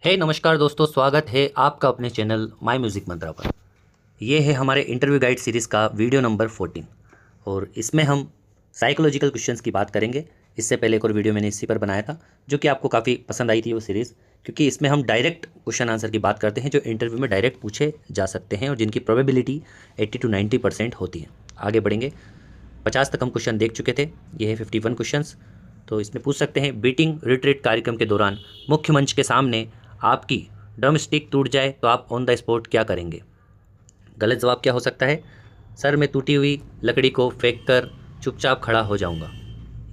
नमस्कार दोस्तों, स्वागत है आपका अपने चैनल माय म्यूज़िक मंत्रा पर। ये है हमारे इंटरव्यू गाइड सीरीज़ का वीडियो नंबर 14 और इसमें हम साइकोलॉजिकल क्वेश्चंस की बात करेंगे। इससे पहले एक और वीडियो मैंने इसी पर बनाया था जो कि आपको काफ़ी पसंद आई थी वो सीरीज़, क्योंकि इसमें हम डायरेक्ट क्वेश्चन आंसर की बात करते हैं जो इंटरव्यू में डायरेक्ट पूछे जा सकते हैं और जिनकी प्रोबेबिलिटी 80 to 90% होती है। आगे बढ़ेंगे। 50 तक हम क्वेश्चन देख चुके थे, ये है 51 क्वेश्चंस। तो इसमें पूछ सकते हैं, बीटिंग रिट्रीट कार्यक्रम के दौरान मुख्य मंच के सामने आपकी ड्रम स्टिक टूट जाए तो आप ऑन द स्पॉट क्या करेंगे? गलत जवाब क्या हो सकता है? सर, मैं टूटी हुई लकड़ी को फेंक कर चुपचाप खड़ा हो जाऊंगा।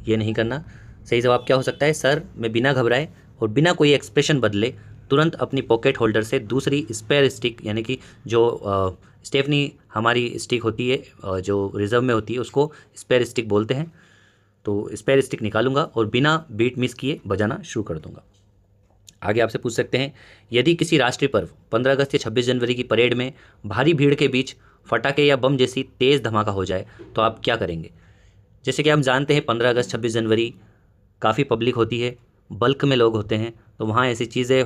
ये नहीं करना। सही जवाब क्या हो सकता है? सर, मैं बिना घबराए और बिना कोई एक्सप्रेशन बदले तुरंत अपनी पॉकेट होल्डर से दूसरी स्पेयर स्टिक, यानी कि जो स्टेफनी हमारी स्टिक होती है, जो रिजर्व में होती है, उसको स्पेयर स्टिक बोलते हैं। तो स्पेयर स्टिक निकालूंगा और बिना बीट मिस किए बजाना शुरू कर दूंगा। आगे आपसे पूछ सकते हैं, यदि किसी राष्ट्रीय पर्व 15 अगस्त या 26 जनवरी की परेड में भारी भीड़ के बीच फटाके या बम जैसी तेज़ धमाका हो जाए तो आप क्या करेंगे? जैसे कि हम जानते हैं 15 अगस्त 26 जनवरी काफ़ी पब्लिक होती है, बल्क में लोग होते हैं, तो वहाँ ऐसी चीज़ें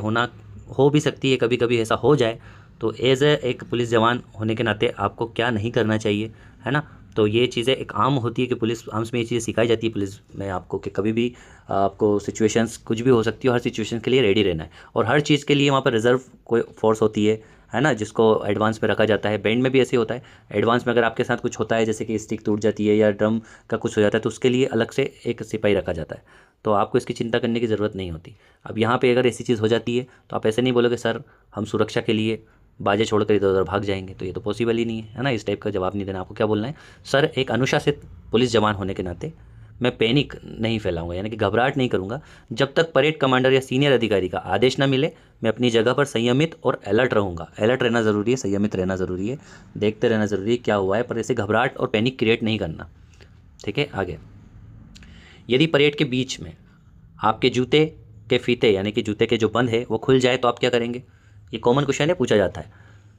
हो भी सकती है, कभी कभी ऐसा हो जाए। तो एज एक पुलिस जवान होने के नाते आपको क्या नहीं करना चाहिए, है ना? तो ये चीज़ें एक आम होती है कि पुलिस आर्म्स में ये चीज़ें सिखाई जाती है पुलिस में आपको, कि कभी भी आपको सिचुएशंस कुछ भी हो सकती है, हर सिचुएशन के लिए रेडी रहना है और हर चीज़ के लिए वहाँ पर रिजर्व कोई फोर्स होती है ना, जिसको एडवांस में रखा जाता है। बैंड में भी ऐसे होता है, एडवांस में अगर आपके साथ कुछ होता है, जैसे कि स्टिक टूट जाती है या ड्रम का कुछ हो जाता है, तो उसके लिए अलग से एक सिपाही रखा जाता है, तो आपको इसकी चिंता करने की ज़रूरत नहीं होती। अब यहाँ पे अगर ऐसी चीज़ हो जाती है तो आप ऐसे नहीं बोलोगे सर हम सुरक्षा के लिए बाजे छोड़कर इधर उधर भाग जाएंगे, तो ये तो पॉसिबल ही नहीं है ना। इस टाइप का जवाब नहीं देना। आपको क्या बोलना है? सर, एक अनुशासित पुलिस जवान होने के नाते मैं पैनिक नहीं फैलाऊंगा, यानी कि घबराहट नहीं करूंगा। जब तक परेड कमांडर या सीनियर अधिकारी का आदेश ना मिले मैं अपनी जगह पर संयमित और अलर्ट रहूंगा। अलर्ट रहना ज़रूरी है, संयमित रहना ज़रूरी है, देखते रहना ज़रूरी है क्या हुआ है, पर ऐसे घबराहट और पैनिक क्रिएट नहीं करना। ठीक है। आगे, यदि परेड के बीच में आपके जूते के फीते, यानी कि जूते के जो बंद है वो खुल जाए तो आप क्या करेंगे? ये कॉमन क्वेश्चन है, पूछा जाता है।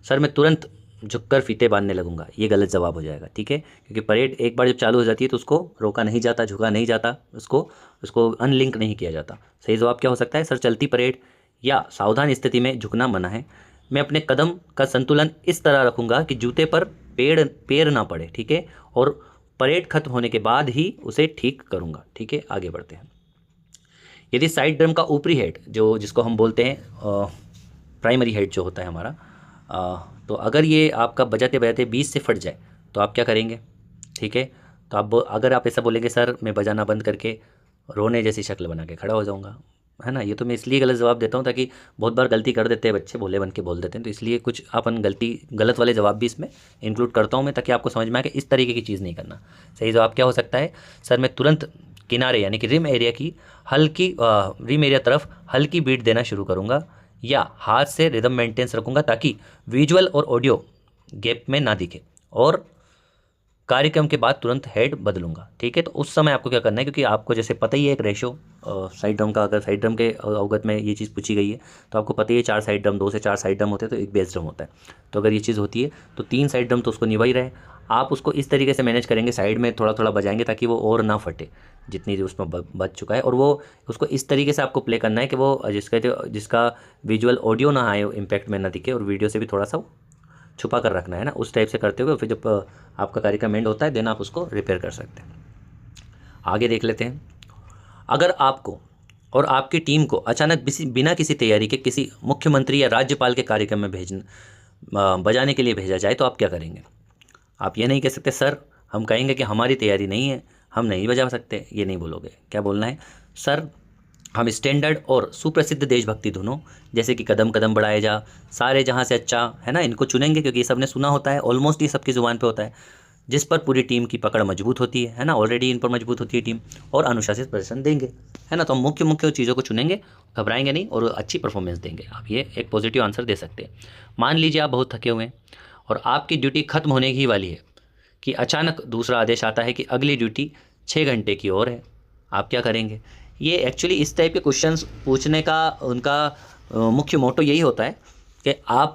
सर, मैं तुरंत झुककर फीते बांधने लगूंगा। ये गलत जवाब हो जाएगा। ठीक है, क्योंकि परेड एक बार जब चालू हो जाती है तो उसको रोका नहीं जाता, झुका नहीं जाता, उसको अनलिंक नहीं किया जाता। सही जवाब क्या हो सकता है? सर, चलती परेड या सावधान स्थिति में झुकना मना है। मैं अपने कदम का संतुलन इस तरह रखूंगा कि जूते पर पैर ना पड़े। ठीक है, और परेड खत्म होने के बाद ही उसे ठीक करूंगा। ठीक है, आगे बढ़ते हैं। यदि साइड ड्रम का ऊपरी हेड, जो जिसको हम बोलते हैं प्राइमरी हेड जो होता है हमारा, तो अगर ये आपका बजाते बजाते बीच से फट जाए तो आप क्या करेंगे? ठीक है, तो अगर आप ऐसा बोलेंगे सर मैं बजाना बंद करके रोने जैसी शक्ल बना के खड़ा हो जाऊंगा, है ना। ये तो मैं इसलिए गलत जवाब देता हूँ ताकि बहुत बार गलती कर देते हैं बच्चे, भोले बन के बोल देते हैं, तो इसलिए कुछ अपन गलत वाले जवाब भी इसमें इंक्लूड करता हूँ मैं, ताकि आपको समझ में आए कि इस तरीके की चीज़ नहीं करना। सही जवाब क्या हो सकता है? सर, मैं तुरंत किनारे, यानी कि रिम एरिया तरफ हल्की बीट देना शुरू करूँगा या हाथ से रिदम मेंटेन्स रखूँगा ताकि विजुअल और ऑडियो गैप में ना दिखे, और कार्यक्रम के बाद तुरंत हेड बदलूंगा। ठीक है, तो उस समय आपको क्या करना है, क्योंकि आपको जैसे पता ही है एक रेशो साइड ड्रम का, अगर साइड ड्रम के अवगत में ये चीज़ पूछी गई है तो आपको पता ही है 4 साइड ड्रम, 2 से 4 साइड ड्रम होते हैं तो एक बेस ड्रम होता है। तो अगर ये चीज़ होती है तो 3 साइड ड्रम तो उसको निभा ही रहे, आप उसको इस तरीके से मैनेज करेंगे, साइड में थोड़ा थोड़ा बजाएंगे ताकि वो और ना फटे जितनी जो उसमें बच चुका है, और वो उसको इस तरीके से आपको प्ले करना है कि वो जिसका विजुअल ऑडियो ना आए, इम्पैक्ट में ना दिखे, और वीडियो से भी थोड़ा सा छुपा कर रखना है ना। उस टाइप से करते हुए फिर जब आपका कार्यक्रम एंड होता है देन आप उसको रिपेयर कर सकते हैं। आगे देख लेते हैं। अगर आपको और आपकी टीम को अचानक बिना किसी तैयारी के किसी मुख्यमंत्री या राज्यपाल के कार्यक्रम में बजाने के लिए भेजा जाए तो आप क्या करेंगे? आप ये नहीं कह सकते सर, हम कहेंगे कि हमारी तैयारी नहीं है, हम नहीं बजा सकते, ये नहीं बोलोगे। क्या बोलना है? सर, हम स्टैंडर्ड और सुप्रसिद्ध देशभक्ति धुनों जैसे कि कदम कदम बढ़ाए जा, सारे जहाँ से अच्छा, है ना, इनको चुनेंगे क्योंकि ये सबने सुना होता है, ऑलमोस्ट ये सबकी ज़ुबान पे होता है, जिस पर पूरी टीम की पकड़ मजबूत होती है ना, ऑलरेडी इन पर मजबूत होती है टीम, और अनुशासित प्रदर्शन देंगे, है ना। तो हम मुख्य मुख्य चीज़ों को चुनेंगे, घबराएंगे नहीं और अच्छी परफॉर्मेंस देंगे। आप ये एक पॉजिटिव आंसर दे सकते हैं। मान लीजिए आप बहुत थके हुए हैं और आपकी ड्यूटी खत्म होने ही वाली है कि अचानक दूसरा आदेश आता है कि अगली ड्यूटी 6 घंटे की और है, आप क्या करेंगे? ये एक्चुअली इस टाइप के क्वेश्चंस पूछने का उनका मुख्य मोटो यही होता है कि आप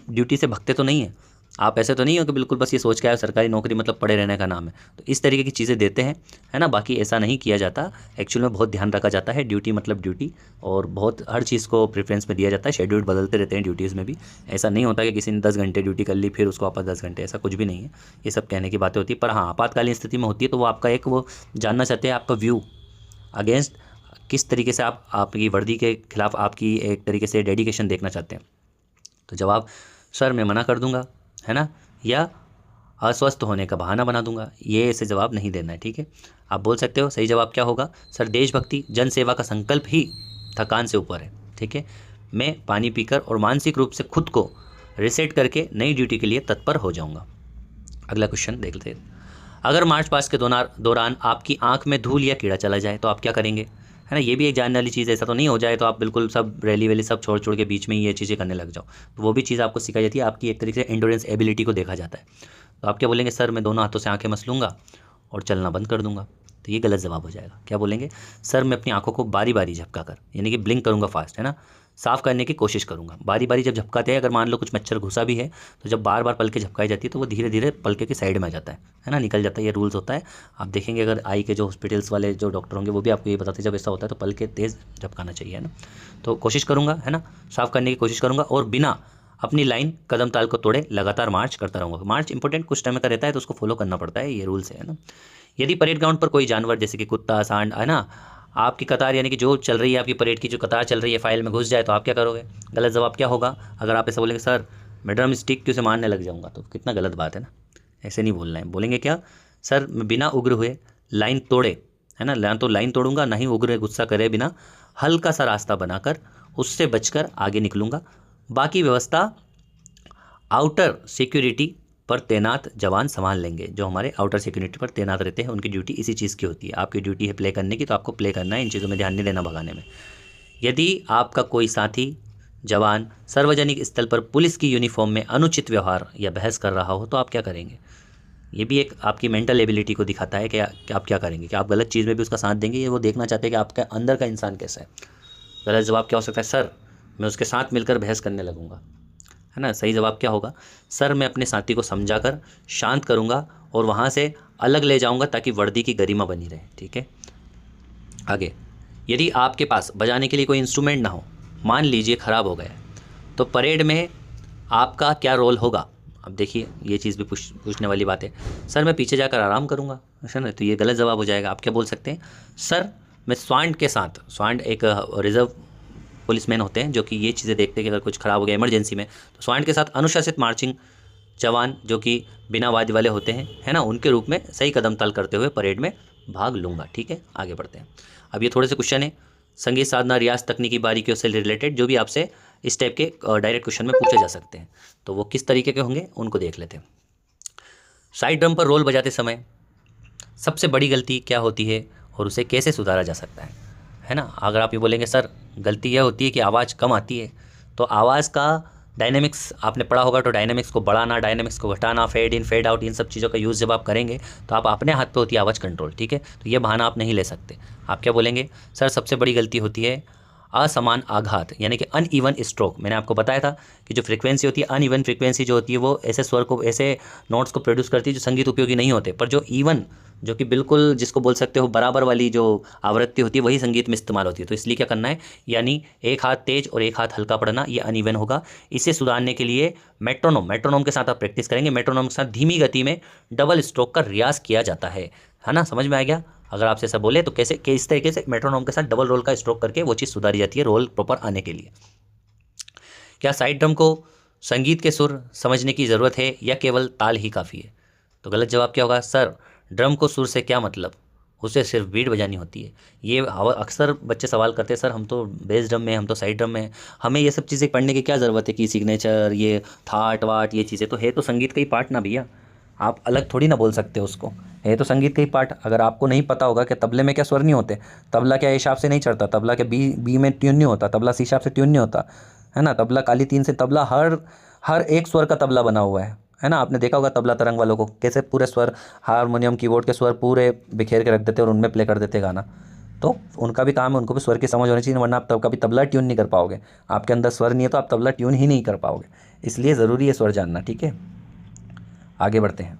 ड्यूटी से भगते तो नहीं हैं, आप ऐसे तो नहीं हो कि बिल्कुल बस ये सोच के आए सरकारी नौकरी मतलब पढ़े रहने का नाम है। तो इस तरीके की चीज़ें देते हैं, है ना। बाकी ऐसा नहीं किया जाता, एक्चुअल में बहुत ध्यान रखा जाता है। ड्यूटी मतलब ड्यूटी, और बहुत हर चीज़ को प्रेफरेंस में दिया जाता है। शेड्यूल बदलते रहते हैं ड्यूटीज़ में भी। ऐसा नहीं होता कि किसी ने 10 घंटे ड्यूटी कर ली फिर उसको वापस 10 घंटे, ऐसा कुछ भी नहीं है। ये सब कहने की बातें होती है। पर हाँ, आपातकालीन स्थिति में होती है तो वो आपका एक वो जानना चाहते हैं आपका व्यू अगेंस्ट, किस तरीके से आप आपकी वर्दी के खिलाफ आपकी एक तरीके से डेडिकेशन देखना चाहते हैं। तो जवाब, सर मैं मना कर दूंगा, है ना, या अस्वस्थ होने का बहाना बना दूंगा, ये ऐसे जवाब नहीं देना है, ठीक है। आप बोल सकते हो सही जवाब क्या होगा, सर देशभक्ति जन सेवा का संकल्प ही थकान से ऊपर है, ठीक है। मैं पानी पीकर और मानसिक रूप से खुद को रिसेट करके नई ड्यूटी के लिए तत्पर हो जाऊंगा। अगला क्वेश्चन देख लेते हैं। अगर मार्च पास्ट के दौरान आपकी आंख में धूल या कीड़ा चला जाए तो आप क्या करेंगे, है ना। ये भी एक जानने वाली चीज़ है। ऐसा तो नहीं हो जाए तो आप बिल्कुल सब रैली वैली सब छोड़ छोड़ के बीच में ही ये चीज़ें करने लग जाओ, तो वो भी चीज़ आपको सिखाई जाती है। आपकी एक तरीके से एंडोरेंस एबिलिटी को देखा जाता है। तो आप क्या बोलेंगे, सर मैं दोनों हाथों से आंखें मसलूंगा और चलना बंद कर दूंगा। तो ये गलत जवाब हो जाएगा। क्या बोलेंगे, सर मैं अपनी आंखों को बारी बारी झपका कर, यानी कि ब्लिंक करूंगा फास्ट, है ना, साफ करने की कोशिश करूंगा। बारी बारी जब झपकाते हैं, अगर मान लो कुछ मच्छर घुसा भी है तो जब बार बार पलके झपकाई जाती है तो वो धीरे धीरे पलके की साइड में आ जाता है ना, निकल जाता है। ये रूल्स होता है। आप देखेंगे अगर आई के जो हॉस्पिटल्स वाले जो डॉक्टर होंगे वो भी आपको ये बताते हैं जब ऐसा होता है तो पलके तेज़ झपकाना चाहिए, है ना। तो कोशिश करूँगा, है ना, साफ करने की कोशिश करूँगा और बिना अपनी लाइन कदम ताल को तोड़े लगातार मार्च करता रहूँगा। मार्च इंपॉर्टेंट कुछ टाइम का रहता है तो उसको फॉलो करना पड़ता है, ये रूल्स है ना। यदि परेड ग्राउंड पर कोई जानवर जैसे कि कुत्ता, सांड, है ना, आपकी कतार यानी कि जो चल रही है आपकी परेड की जो कतार चल रही है फाइल में घुस जाए तो आप क्या करोगे। गलत जवाब क्या होगा, अगर आप ऐसा बोलेंगे सर मैं ड्रम स्टिक क्यों से मारने लग जाऊंगा, तो कितना गलत बात है ना। ऐसे नहीं बोलना है। बोलेंगे क्या, सर मैं बिना उग्र हुए लाइन तोड़े, है ना, ना तो लाइन तोड़ूंगा ना ही उग्र गुस्सा करे बिना हल्का सा रास्ता बनाकर उससे बचकर आगे निकलूंगा। बाकी व्यवस्था आउटर सिक्योरिटी पर तैनात जवान संभाल लेंगे। जो हमारे आउटर सिक्योरिटी पर तैनात रहते हैं उनकी ड्यूटी इसी चीज़ की होती है। आपकी ड्यूटी है प्ले करने की, तो आपको प्ले करना है, इन चीज़ों में ध्यान नहीं देना भगाने में। यदि आपका कोई साथी जवान सार्वजनिक स्थल पर पुलिस की यूनिफॉर्म में अनुचित व्यवहार या बहस कर रहा हो तो आप क्या करेंगे। ये भी एक आपकी मेंटल एबिलिटी को दिखाता है कि आप क्या करेंगे, कि आप गलत चीज़ में भी उसका साथ देंगे। ये वो देखना चाहते हैं कि आपके अंदर का इंसान कैसा है। गलत जवाब क्या हो सकता है, सर मैं उसके साथ मिलकर बहस करने लगूंगा, है ना। सही जवाब क्या होगा, सर मैं अपने साथी को समझाकर शांत करूंगा और वहाँ से अलग ले जाऊंगा ताकि वर्दी की गरिमा बनी रहे, ठीक है। आगे, यदि आपके पास बजाने के लिए कोई इंस्ट्रूमेंट ना हो, मान लीजिए ख़राब हो गया, तो परेड में आपका क्या रोल होगा। अब देखिए ये चीज़ भी पूछने वाली बात है। सर मैं पीछे जाकर आराम करूंगा, है ना, तो ये गलत जवाब हो जाएगा। आप क्या बोल सकते हैं, सर मैं स्वांड के साथ, स्वांड एक रिजर्व पुलिसमैन होते हैं जो कि ये चीज़ें देखते हैं कि अगर कुछ खराब हो गया इमरजेंसी में, तो स्वांड के साथ अनुशासित मार्चिंग जवान जो कि बिना वाद्य वाले होते हैं, है ना, उनके रूप में सही कदम ताल करते हुए परेड में भाग लूँगा, ठीक है। आगे बढ़ते हैं। अब ये थोड़े से क्वेश्चन है संगीत साधना, रियाज, तकनीकी बारीकियों से रिलेटेड, जो भी आपसे इस टाइप के डायरेक्ट क्वेश्चन में पूछे जा सकते हैं। तो वो किस तरीके के होंगे उनको देख लेते हैं। साइड ड्रम पर रोल बजाते समय सबसे बड़ी गलती क्या होती है और उसे कैसे सुधारा जा सकता है ना। अगर आप ये बोलेंगे सर गलती यह होती है कि आवाज़ कम आती है, तो आवाज़ का डायनेमिक्स आपने पढ़ा होगा, तो डायनेमिक्स को बढ़ाना, डायनेमिक्स को घटाना, फेड इन फेड आउट, इन सब चीज़ों का यूज़ जब आप करेंगे तो आप अपने हाथ पे होती है आवाज़ कंट्रोल, ठीक है। तो ये बहाना आप नहीं ले सकते। आप क्या बोलेंगे, सर सबसे बड़ी गलती होती है असमान आघात, यानी कि अनइवन स्ट्रोक। मैंने आपको बताया था कि जो फ्रीक्वेंसी होती है, अनइवन फ्रीक्वेंसी जो होती है वो ऐसे स्वर को, ऐसे नोट्स को प्रोड्यूस करती है जो संगीत उपयोगी नहीं होते, पर जो इवन, जो कि बिल्कुल जिसको बोल सकते हो बराबर वाली जो आवृत्ति होती है वही संगीत में इस्तेमाल होती है। तो इसलिए क्या करना है, यानी एक हाथ तेज और एक हाथ हल्का पड़ना, ये अनइवन होगा। इसे सुधारने के लिए मेट्रोनोम के साथ आप प्रैक्टिस करेंगे। मेट्रोनोम के साथ धीमी गति में डबल स्ट्रोक का रियाज किया जाता है ना। समझ में आ गया। अगर आपसे ऐसा बोले तो कैसे, किस तरीके से मेट्रोनोम के साथ डबल रोल का स्ट्रोक करके वो चीज़ सुधारी जाती है रोल प्रॉपर आने के लिए। क्या साइड ड्रम को संगीत के सुर समझने की ज़रूरत है या केवल ताल ही काफ़ी है। तो गलत जवाब क्या होगा, सर ड्रम को सुर से क्या मतलब, उसे सिर्फ बीट बजानी होती है। ये अक्सर बच्चे सवाल करते हैं, सर हम तो बेस ड्रम में, हम तो साइड ड्रम में, हमें ये सब चीज़ें पढ़ने की क्या ज़रूरत है कि सिग्नेचर, ये थाट वाट, ये चीज़ें तो है तो संगीत का ही पार्ट ना भैया, आप अलग थोड़ी ना बोल सकते हो उसको, है तो संगीत का ही पार्ट। अगर आपको नहीं पता होगा कि तबले में क्या स्वर नहीं होते, तबला क्या ए शार्प से नहीं चढ़ता, तबला क्या बी में ट्यून नहीं होता, तबला सी शार्प से ट्यून नहीं होता, है ना, तबला काली तीन से, तबला हर एक स्वर का तबला बना हुआ है ना। आपने देखा होगा तबला तरंग वालों को कैसे पूरे स्वर, हारमोनियम कीबोर्ड के स्वर पूरे बिखेर के रख देते और उनमें प्ले कर देते गाना। तो उनका भी काम है, उनको भी स्वर की समझ होनी चाहिए, वरना आप तब कभी तबला ट्यून नहीं कर पाओगे। आपके अंदर स्वर नहीं है तो आप तबला ट्यून ही नहीं कर पाओगे, इसलिए ज़रूरी है स्वर जानना, ठीक है। आगे बढ़ते हैं।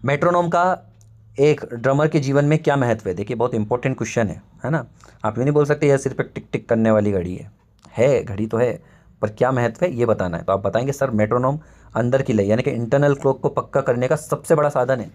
मेट्रोनोम का एक ड्रमर के जीवन में क्या महत्व है? देखिए बहुत इंपॉर्टेंट क्वेश्चन है ना। आप ये नहीं बोल सकते यह सिर्फ एक टिक टिक करने वाली घड़ी है घड़ी तो है, पर क्या महत्व है ये बताना है। तो आप बताएंगे सर मेट्रोनोम अंदर की लय यानी कि इंटरनल क्लॉक को पक्का करने का सबसे बड़ा साधन है।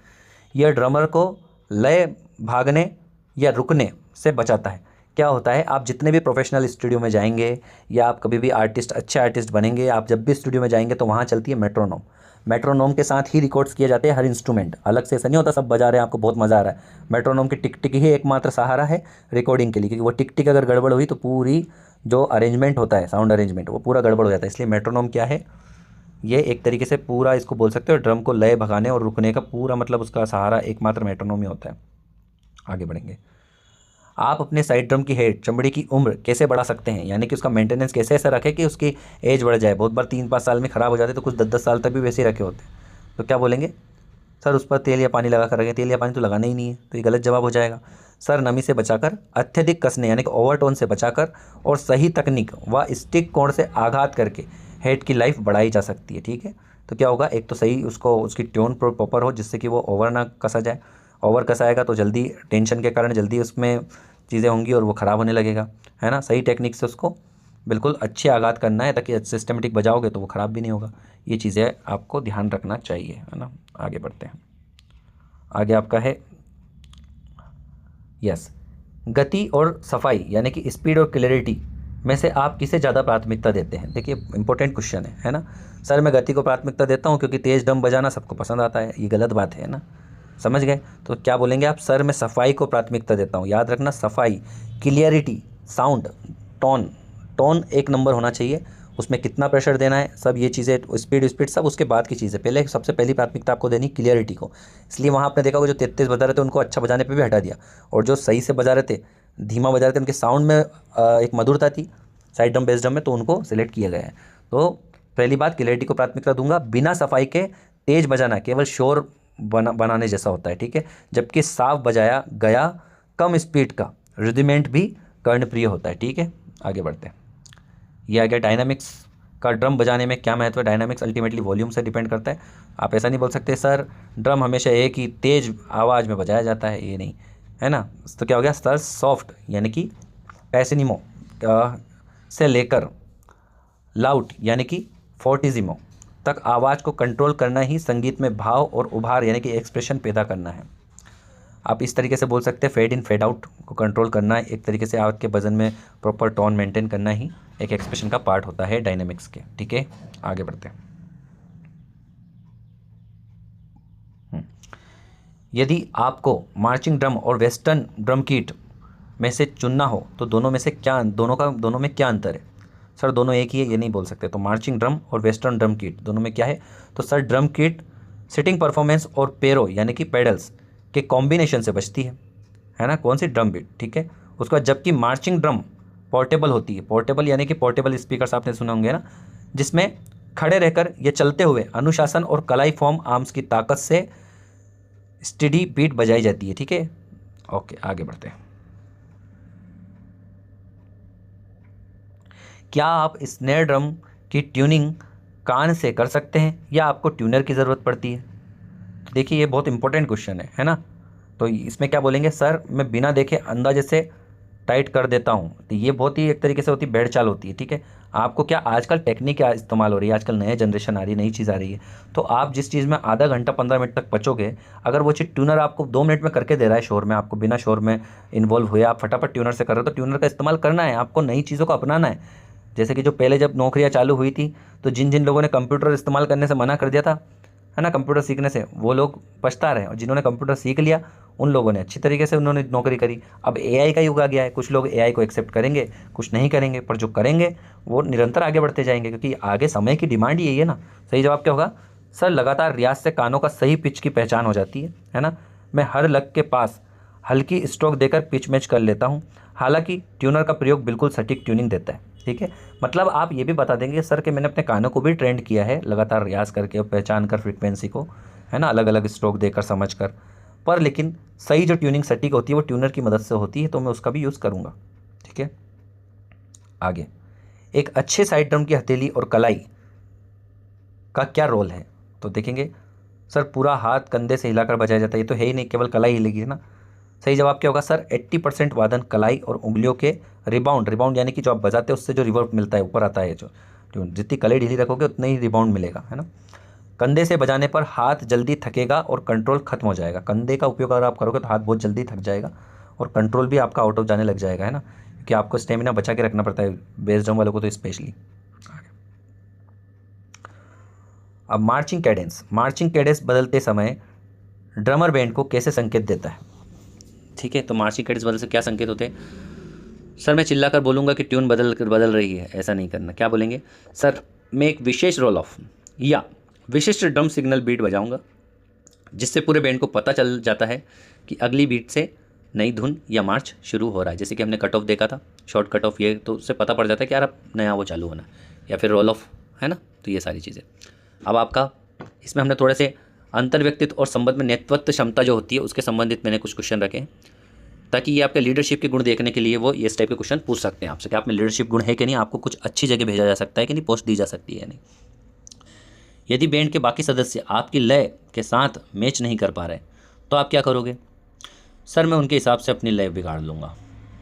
यह ड्रमर को लय भागने या रुकने से बचाता है। क्या होता है, आप जितने भी प्रोफेशनल स्टूडियो में जाएंगे या आप कभी भी अच्छे आर्टिस्ट बनेंगे, आप जब भी स्टूडियो में जाएंगे तो वहाँ चलती है मेट्रोनोम। मेट्रोनोम के साथ ही रिकॉर्ड्स किए जाते हैं हर इंस्ट्रूमेंट, अलग से ऐसा नहीं होता सब बजा रहे हैं आपको बहुत मज़ा आ रहा है। मेट्रोनोम की टिक टिक ही एकमात्र सहारा है रिकॉर्डिंग के लिए, क्योंकि वो टिक टिक अगर गड़बड़ हुई तो पूरी जो अरेंजमेंट होता है, साउंड अरेंजमेंट, वो पूरा गड़बड़ हो जाता है। इसलिए मेट्रोनोम क्या है, ये एक तरीके से पूरा इसको बोल सकते हो ड्रम को लय भगाने और रुकने का पूरा मतलब उसका सहारा एकमात्र मेट्रोनोम ही होता है। आगे बढ़ेंगे। आप अपने साइड ड्रम की हेड चमड़ी की उम्र कैसे बढ़ा सकते हैं, यानी कि उसका मेंटेनेंस कैसे ऐसा रखें कि उसकी एज बढ़ जाए। बहुत बार 3-5 साल में ख़राब हो जाते तो कुछ 10-10 साल तक भी वैसे ही रखे होते। तो क्या बोलेंगे, सर उस पर तेल या पानी लगा कर रखें। तेल या पानी तो लगाना ही नहीं है, तो ये गलत जवाब हो जाएगा। सर नमी से बचाकर, अत्यधिक कसने यानी कि ओवरटोन से बचाकर और सही तकनीक व स्टिक कोण से आघात करके हेड की लाइफ बढ़ाई जा सकती है। ठीक है, तो क्या होगा, एक तो सही उसको उसकी ट्यून प्रॉपर हो जिससे कि वो ओवर ना कसा जाए। ओवर कसाएगा तो जल्दी टेंशन के कारण जल्दी उसमें चीज़ें होंगी और वो ख़राब होने लगेगा, है ना। सही टेक्निक से उसको बिल्कुल अच्छे आघात करना है ताकि सिस्टमेटिक बजाओगे तो वो ख़राब भी नहीं होगा। ये चीज़ें आपको ध्यान रखना चाहिए, है ना। आगे बढ़ते हैं। आगे आपका है यस, गति और सफाई यानी कि स्पीड और क्लैरिटी में से आप किसे ज़्यादा प्राथमिकता देते हैं? देखिए इंपॉर्टेंट क्वेश्चन है ना। सर मैं गति को प्राथमिकता देता हूँ क्योंकि तेज़ ड्रम बजाना सबको पसंद आता है। ये गलत बात है ना, समझ गए। तो क्या बोलेंगे आप, सर मैं सफाई को प्राथमिकता देता हूँ। याद रखना, सफाई, क्लियरिटी, साउंड, टोन, टोन एक नंबर होना चाहिए। उसमें कितना प्रेशर देना है, सब ये चीज़ें, स्पीड स्पीड सब उसके बाद की चीज़ें। पहले सबसे पहली प्राथमिकता आपको देनी क्लियरिटी को। इसलिए वहाँ आपने देखा होगा जो तेज बजा रहे थे उनको अच्छा बजाने पे भी हटा दिया, और जो सही से बजा रहे थे, धीमा बजा रहे थे, उनके साउंड में एक मधुरता थी साइड ड्रम बेस ड्रम में, तो उनको सिलेक्ट किया गया है। तो पहली बात क्लियरिटी को प्राथमिकता दूंगा। बिना सफाई के तेज बजाना केवल शोर बनाने जैसा होता है, ठीक है। जबकि साफ बजाया गया कम स्पीड का रुदिमेंट भी कर्णप्रिय होता है, ठीक है। आगे बढ़ते हैं। ये आ गया डायनामिक्स का ड्रम बजाने में क्या महत्व है। डायनामिक्स अल्टीमेटली वॉल्यूम से डिपेंड करता है। आप ऐसा नहीं बोल सकते सर ड्रम हमेशा एक ही तेज़ आवाज़ में बजाया जाता है, ये नहीं, है ना। तो क्या हो गया, सर सॉफ्ट यानी कि पैसिनिमो से लेकर लाउड यानी कि फोर्टिजिमो तक आवाज़ को कंट्रोल करना ही संगीत में भाव और उभार यानी कि एक्सप्रेशन पैदा करना है। आप इस तरीके से बोल सकते हैं, फेड इन फेड आउट को कंट्रोल करना है एक तरीके से। आपके भजन में प्रॉपर टोन मेंटेन करना ही एक एक्सप्रेशन का पार्ट होता है डायनेमिक्स के, ठीक है। आगे बढ़ते हैं। यदि आपको मार्चिंग ड्रम और वेस्टर्न ड्रम किट में से चुनना हो तो दोनों में क्या अंतर है? सर दोनों एक ही है, ये नहीं बोल सकते। तो मार्चिंग ड्रम और वेस्टर्न ड्रम किट दोनों में क्या है? तो sir drum kit sitting performance और पेरो यानी कि पेडल्स के कॉम्बिनेशन से बचती है ना, कौन सी ड्रम बीट, ठीक है। उसके बाद जबकि मार्चिंग ड्रम पोर्टेबल होती है। पोर्टेबल यानी कि पोर्टेबल स्पीकर्स आपने सुने होंगे ना, जिसमें खड़े रहकर या चलते हुए अनुशासन और कलाई फॉर्म आर्म्स की ताकत से स्टेडी बीट बजाई जाती है, ठीक है। ओके, आगे बढ़ते हैं। क्या आप स्नेयर ड्रम की ट्यूनिंग कान से कर सकते हैं या आपको ट्यूनर की ज़रूरत पड़ती है? तो देखिए ये बहुत इंपॉर्टेंट क्वेश्चन है ना। तो इसमें क्या बोलेंगे, सर मैं बिना देखे अंदाजे से टाइट कर देता हूँ। तो ये बहुत ही एक तरीके से होती भेड़ चाल होती है, ठीक है। आपको क्या आजकल टेक्निक क्या इस्तेमाल हो रही है, आजकल नए जनरेशन आ रही है, नई चीज़ आ रही है। तो आप जिस चीज़ में आधा घंटा 15 मिनट तक बचोगे, अगर वो चीज़ ट्यूनर आपको 2 मिनट में करके दे रहा है शोर में, आपको बिना शोर में इन्वॉल्व हुए आप फटाफट ट्यूनर से कर रहे हो, तो ट्यूनर का इस्तेमाल करना है आपको, नई चीज़ों को अपनाना है। जैसे कि जो पहले जब नौकरियां चालू हुई थी तो जिन जिन लोगों ने कंप्यूटर इस्तेमाल करने से मना कर दिया था, है ना, कंप्यूटर सीखने से, वो लोग पछता रहे हैं। और जिन्होंने कंप्यूटर सीख लिया उन लोगों ने अच्छी तरीके से उन्होंने नौकरी करी। अब एआई का युग आ गया है, कुछ लोग एआई को एक्सेप्ट करेंगे, कुछ नहीं करेंगे, पर जो करेंगे वो निरंतर आगे बढ़ते जाएंगे क्योंकि आगे समय की डिमांड यही है ना। सही जवाब क्या होगा, सर लगातार रियाज से कानों का सही पिच की पहचान हो जाती है ना। मैं हर लग के पास हल्की स्ट्रोक देकर पिच मैच कर लेता हूँ, हालांकि ट्यूनर का प्रयोग बिल्कुल सटीक ट्यूनिंग देता है, ठीक है। मतलब आप ये भी बता देंगे सर कि मैंने अपने कानों को भी ट्रेंड किया है लगातार रियाज करके और पहचान कर फ्रीक्वेंसी को, है ना, अलग अलग स्ट्रोक देकर समझ कर, पर लेकिन सही जो ट्यूनिंग सटीक होती है वो ट्यूनर की मदद से होती है, तो मैं उसका भी यूज़ करूँगा, ठीक है। आगे, एक अच्छे साइड ड्रम की हथेली और कलाई का क्या रोल है? तो देखेंगे सर पूरा हाथ कंधे से हिलाकर बजाया जाता है, ये तो है ही नहीं, केवल कलाई हिलेगी, है ना। सही जवाब क्या होगा सर? 80% वादन कलाई और उंगलियों के रिबाउंड यानी कि जो आप बजाते हैं उससे जो रिवर्ब मिलता है, ऊपर आता है जो ट्यून, जितनी कलाई ढीली रखोगे उतना ही रिबाउंड मिलेगा, है ना। कंधे से बजाने पर हाथ जल्दी थकेगा और कंट्रोल खत्म हो जाएगा। कंधे का उपयोग अगर आप करोगे तो हाथ बहुत जल्दी थक जाएगा और कंट्रोल भी आपका आउट ऑफ जाने लग जाएगा, है ना, क्योंकि आपको स्टेमिना बचा के रखना पड़ता है बेस ड्रम वालों को तो स्पेशली। अब मार्चिंग कैडेंस बदलते समय ड्रमर बैंड को कैसे संकेत देता है? ठीक है, तो मार्चिंग कैडेंस बदल से क्या संकेत होते हैं? सर मैं चिल्लाकर बोलूँगा कि ट्यून बदल रही है, ऐसा नहीं करना। क्या बोलेंगे? सर मैं एक विशेष रोल ऑफ या विशिष्ट ड्रम सिग्नल बीट बजाऊंगा, जिससे पूरे बैंड को पता चल जाता है कि अगली बीट से नई धुन या मार्च शुरू हो रहा है। जैसे कि हमने कट ऑफ देखा था, शॉर्ट कट ऑफ, ये तो उससे पता पड़ जाता है कि यार अब नया वो चालू होना है, या फिर रोल ऑफ, है ना। तो ये सारी चीज़ें अब आपका, इसमें हमने थोड़े से अंतर्व्यक्तित्व और संबंध में नेतृत्व क्षमता जो होती है उसके संबंधित मैंने कुछ क्वेश्चन रखे हैं, ताकि ये आपके लीडरशिप के गुण देखने के लिए वो ये इस टाइप के क्वेश्चन पूछ सकते हैं आपसे कि आप में लीडरशिप गुण है कि नहीं, आपको कुछ अच्छी जगह भेजा जा सकता है कि नहीं, पोस्ट दी जा सकती है नहीं। यदि बैंड के बाकी सदस्य आपकी लय के साथ मैच नहीं कर पा रहे तो आप क्या करोगे? सर मैं उनके हिसाब से अपनी लय बिगाड़ लूँगा,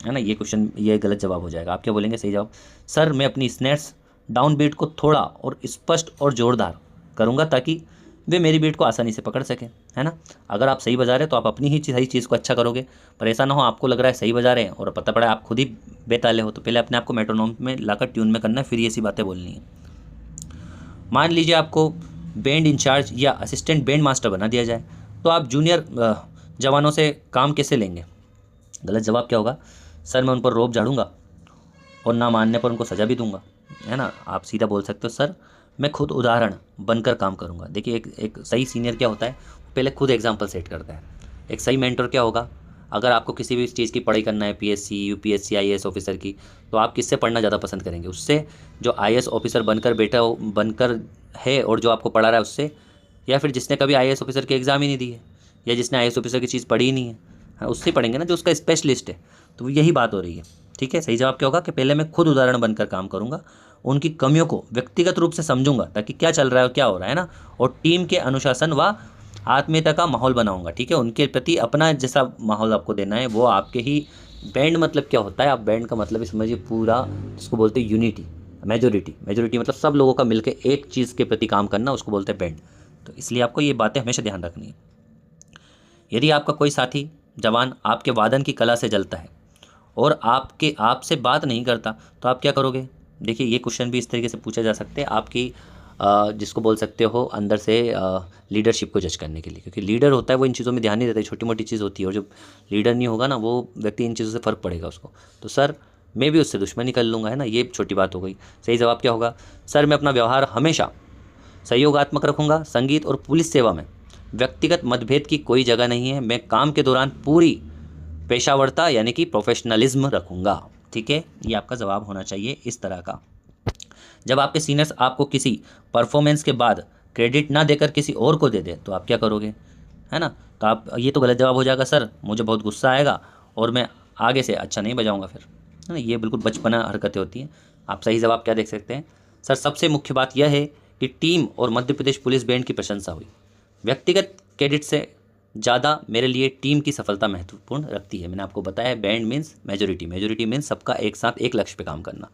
है ना। ये क्वेश्चन, ये गलत जवाब हो जाएगा। आप क्या बोलेंगे? सही जवाब, सर मैं अपनी स्नैर्स डाउन बीट को थोड़ा और स्पष्ट और जोरदार करूँगा ताकि वे मेरी बीट को आसानी से पकड़ सकें, है ना। अगर आप सही बजा रहे हैं तो आप अपनी ही सही चीज़ को अच्छा करोगे, पर ऐसा ना हो आपको लग रहा है सही बजा रहे हैं और पता पड़ा आप खुद ही बेताले हो। तो पहले अपने आप को मेट्रोनोम में लाकर ट्यून में करना है, फिर ये सी बातें बोलनी है। मान लीजिए आपको बैंड इंचार्ज या असिस्टेंट बैंड मास्टर बना दिया जाए, तो आप जूनियर जवानों से काम कैसे लेंगे? गलत जवाब क्या होगा? सर मैं उन पर रोब झाड़ूंगा और ना मानने पर उनको सज़ा भी दूंगा, है ना। आप सीधा बोल सकते हो सर मैं खुद उदाहरण बनकर काम करूंगा। देखिए एक सही सीनियर क्या होता है, पहले खुद एग्जाम्पल सेट करता है। एक सही मेंटर क्या होगा? अगर आपको किसी भी चीज़ की पढ़ाई करना है, पीएससी, यूपीएससी, आईएएस ऑफिसर की, तो आप किससे पढ़ना ज़्यादा पसंद करेंगे? उससे जो आईएएस ऑफिसर बनकर है और जो आपको पढ़ा रहा है उससे, या फिर जिसने कभी आईएएस ऑफिसर की एग्ज़ाम ही नहीं दी है या जिसने आईएएस ऑफिसर की चीज़ पढ़ी ही नहीं है, हाँ, उससे पढ़ेंगे ना जो उसका स्पेशलिस्ट है। तो यही बात हो रही है, ठीक है। सही जवाब क्या होगा कि पहले मैं खुद उदाहरण बनकर काम करूंगा, उनकी कमियों को व्यक्तिगत रूप से समझूंगा ताकि क्या चल रहा है और क्या हो रहा है ना, और टीम के अनुशासन व आत्मीयता का माहौल बनाऊंगा, ठीक है। उनके प्रति अपना जैसा माहौल आपको देना है वो आपके ही। बैंड मतलब क्या होता है? आप बैंड का मतलब समझिए पूरा, जिसको बोलते हैं यूनिटी, मेजोरिटी मतलब सब लोगों का मिलकर एक चीज़ के प्रति काम करना, उसको बोलते हैं बैंड। तो इसलिए आपको ये बातें हमेशा ध्यान रखनी है। यदि आपका कोई साथी जवान आपके वादन की कला से जलता है और आपसे बात नहीं करता तो आप क्या करोगे? देखिए ये क्वेश्चन भी इस तरीके से पूछा जा सकते हैं आपकी जिसको बोल सकते हो अंदर से लीडरशिप को जज करने के लिए, क्योंकि लीडर होता है वो इन चीज़ों में ध्यान नहीं देता है, छोटी मोटी चीज़ होती है, और जब लीडर नहीं होगा ना वो व्यक्ति, इन चीज़ों से फ़र्क पड़ेगा उसको। तो सर मैं भी उससे दुश्मनी कर लूँगा, है ना, ये छोटी बात हो गई। सही जवाब क्या होगा? सर मैं अपना व्यवहार हमेशा सहयोगात्मक रखूँगा। संगीत और पुलिस सेवा में व्यक्तिगत मतभेद की कोई जगह नहीं है। मैं काम के दौरान पूरी पेशावरता यानी कि प्रोफेशनलिज्म रखूँगा, ठीक है। ये आपका जवाब होना चाहिए इस तरह का। जब आपके सीनियर्स आपको किसी परफॉर्मेंस के बाद क्रेडिट ना देकर किसी और को दे दे तो आप क्या करोगे, है ना। तो आप, ये तो गलत जवाब हो जाएगा, सर मुझे बहुत गुस्सा आएगा और मैं आगे से अच्छा नहीं बजाऊंगा फिर, है ना। ये बिल्कुल बचपना हरकतें होती हैं। आप सही जवाब क्या देख सकते हैं? सर सबसे मुख्य बात यह है कि टीम और मध्य प्रदेश पुलिस बैंड की प्रशंसा हुई। व्यक्तिगत क्रेडिट से ज़्यादा मेरे लिए टीम की सफलता महत्वपूर्ण रखती है। मैंने आपको बताया बैंड मीन्स मेजोरिटी मीन्स सबका एक साथ एक लक्ष्य पे काम करना।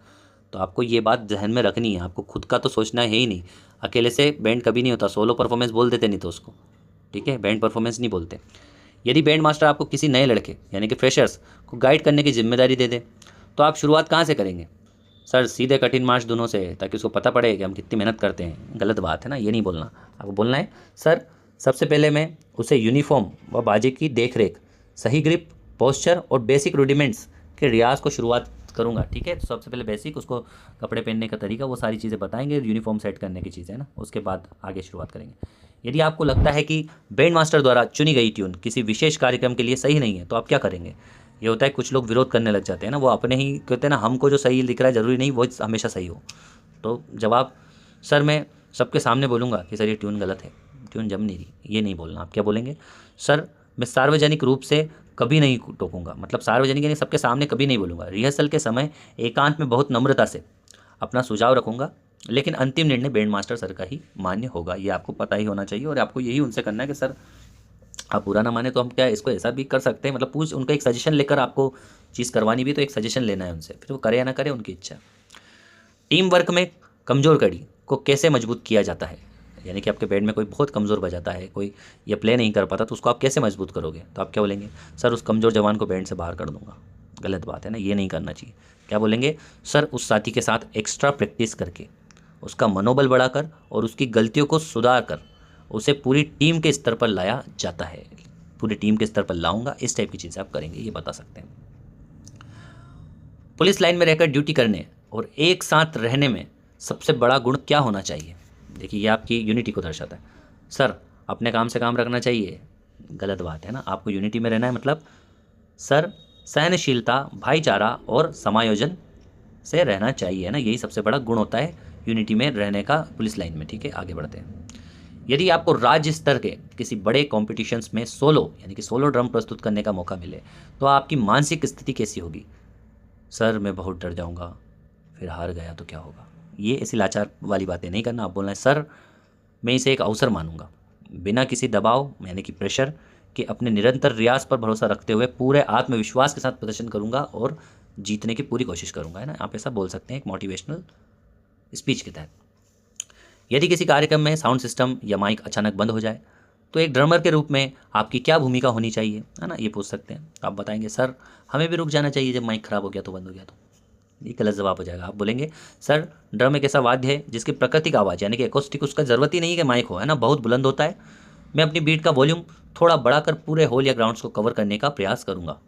तो आपको ये बात ध्यान में रखनी है, आपको खुद का तो सोचना है ही नहीं। अकेले से बैंड कभी नहीं होता, सोलो परफॉर्मेंस बोल देते नहीं तो उसको, ठीक है, बैंड परफॉर्मेंस नहीं बोलते। यदि बैंड मास्टर आपको किसी नए लड़के यानी कि फ्रेशर्स को गाइड करने की जिम्मेदारी दे दे तो आप शुरुआत कहाँ से करेंगे? सर सीधे कठिन मार्च दोनों से, ताकि उसको पता पड़े कि हम कितनी मेहनत करते हैं। गलत बात है ना, ये नहीं बोलना। आपको बोलना है सर सबसे पहले मैं उसे यूनिफॉर्म व बाजे की देखरेख, सही ग्रिप, पोस्चर और बेसिक रूडिमेंट्स के रियाज को शुरुआत करूंगा, ठीक है। तो सबसे पहले बेसिक, उसको कपड़े पहनने का तरीका, वो सारी चीज़ें बताएंगे, यूनिफॉर्म सेट करने की चीज़ें, है ना, उसके बाद आगे शुरुआत करेंगे। यदि आपको लगता है कि बैंड मास्टर द्वारा चुनी गई ट्यून किसी विशेष कार्यक्रम के लिए सही नहीं है तो आप क्या करेंगे? ये होता है कुछ लोग विरोध करने लग जाते हैं ना, वो अपने ही कहते हैं ना, हमको जो सही दिख रहा है ज़रूरी नहीं वो हमेशा सही हो। तो जवाब, सर मैं सबके सामने बोलूँगा कि सर ये ट्यून गलत है, ट्यून जम नहीं रही, ये नहीं बोलना। आप क्या बोलेंगे? सर मैं सार्वजनिक रूप से कभी नहीं टोकूंगा, मतलब सार्वजनिक यानी सबके सामने कभी नहीं बोलूँगा। रिहर्सल के समय एकांत में बहुत नम्रता से अपना सुझाव रखूँगा लेकिन अंतिम निर्णय बैंड मास्टर सर का ही मान्य होगा, ये आपको पता ही होना चाहिए। और आपको यही उनसे करना है कि सर आप बुरा ना माने तो हम क्या इसको ऐसा भी कर सकते हैं, मतलब पूछ उनका एक सजेशन लेकर आपको चीज़ करवानी भी तो एक सजेशन लेना है उनसे, फिर वो करे या ना करे उनकी इच्छा। टीम वर्क में कमज़ोर कड़ी को कैसे मजबूत किया जाता है, यानी कि आपके बैंड में कोई बहुत कमज़ोर बजाता है, कोई ये प्ले नहीं कर पाता, तो उसको आप कैसे मजबूत करोगे? तो आप क्या बोलेंगे? सर उस कमज़ोर जवान को बैंड से बाहर कर दूंगा। गलत बात है ना, ये नहीं करना चाहिए। क्या बोलेंगे? सर उस साथी के साथ एक्स्ट्रा प्रैक्टिस करके उसका मनोबल बढ़ाकर और उसकी गलतियों को सुधार कर उसे पूरी टीम के स्तर पर लाया जाता है। पूरी टीम के स्तर पर लाऊंगा, इस टाइप की चीज़ें आप करेंगे, ये बता सकते हैं। पुलिस लाइन में रहकर ड्यूटी करने और एक साथ रहने में सबसे बड़ा गुण क्या होना चाहिए? देखिए ये आपकी यूनिटी को दर्शाता है। सर अपने काम से काम रखना चाहिए। गलत बात है ना, आपको यूनिटी में रहना है, मतलब सर सहनशीलता, भाईचारा और समायोजन से रहना चाहिए ना, यही सबसे बड़ा गुण होता है यूनिटी में रहने का पुलिस लाइन में। ठीक है, आगे बढ़ते हैं। यदि आपको राज्य स्तर के किसी बड़े कॉम्पिटिशन्स में सोलो यानी कि सोलो ड्रम प्रस्तुत करने का मौका मिले तो आपकी मानसिक स्थिति कैसी होगी? सर मैं बहुत डर जाऊंगा, फिर हार गया तो क्या होगा? ये ऐसी लाचार वाली बातें नहीं करना, आप बोलना है सर मैं इसे एक अवसर मानूंगा, बिना किसी दबाव यानी कि प्रेशर के अपने निरंतर रियाज पर भरोसा रखते हुए पूरे आत्मविश्वास के साथ प्रदर्शन करूंगा और जीतने की पूरी कोशिश करूंगा, है ना। आप ऐसा बोल सकते हैं एक मोटिवेशनल स्पीच के तहत। यदि किसी कार्यक्रम में साउंड सिस्टम या माइक अचानक बंद हो जाए तो एक ड्रमर के रूप में आपकी क्या भूमिका होनी चाहिए, है ना, ये पूछ सकते हैं। तो आप बताएंगे सर हमें भी रुक जाना चाहिए जब माइक खराब हो गया तो, बंद हो गया तो। ये गलत जवाब हो जाएगा। आप बोलेंगे सर ड्रम एक ऐसा वाद्य है जिसकी प्राकृतिक आवाज़ यानी कि एकोस्टिक उसका ज़रूरत ही नहीं है कि माइक हो, है ना, बहुत बुलंद होता है। मैं अपनी बीट का वॉल्यूम थोड़ा बढ़ाकर पूरे हॉल या ग्राउंड्स को कवर करने का प्रयास करूँगा।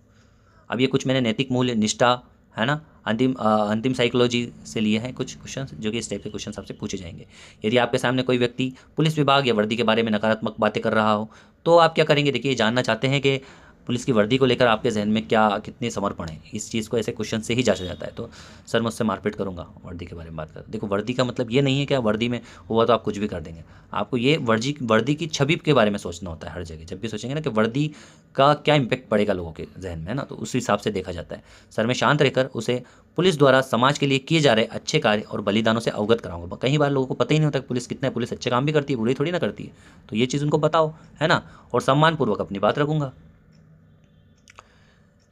अब ये कुछ मैंने नैतिक मूल्य, निष्ठा, है ना, अंतिम साइकोलॉजी से लिए हैं कुछ क्वेश्चन, जो कि इस टाइप के क्वेश्चन आपसे पूछे जाएंगे। यदि आपके सामने कोई व्यक्ति पुलिस विभाग या वर्दी के बारे में नकारात्मक बातें कर रहा हो तो आप क्या करेंगे? देखिए जानना चाहते हैं कि पुलिस की वर्दी को लेकर आपके जहन में क्या कितने समर्पण है, इस चीज़ को ऐसे क्वेश्चन से ही जांचा जाता है। तो सर मैं उससे मारपीट करूंगा, वर्दी के बारे में बात कर। देखो वर्दी का मतलब ये नहीं है कि आप वर्दी में हुआ तो आप कुछ भी कर देंगे। आपको ये वर्दी की छवि के बारे में सोचना होता है हर जगह। जब भी सोचेंगे ना कि वर्दी का क्या इंपैक्ट पड़ेगा लोगों के जहन में, है ना, तो उस हिसाब से देखा जाता है। सर मैं शांत रहकर उसे पुलिस द्वारा समाज के लिए किए जा रहे अच्छे कार्य और बलिदानों से अवगत कराऊंगा। कई बार लोगों को पता ही नहीं होता कि पुलिस अच्छे काम भी करती है, बुरी थोड़ी ना करती है, तो ये चीज़ उनको बताओ, है ना। और सम्मानपूर्वक अपनी बात रखूंगा।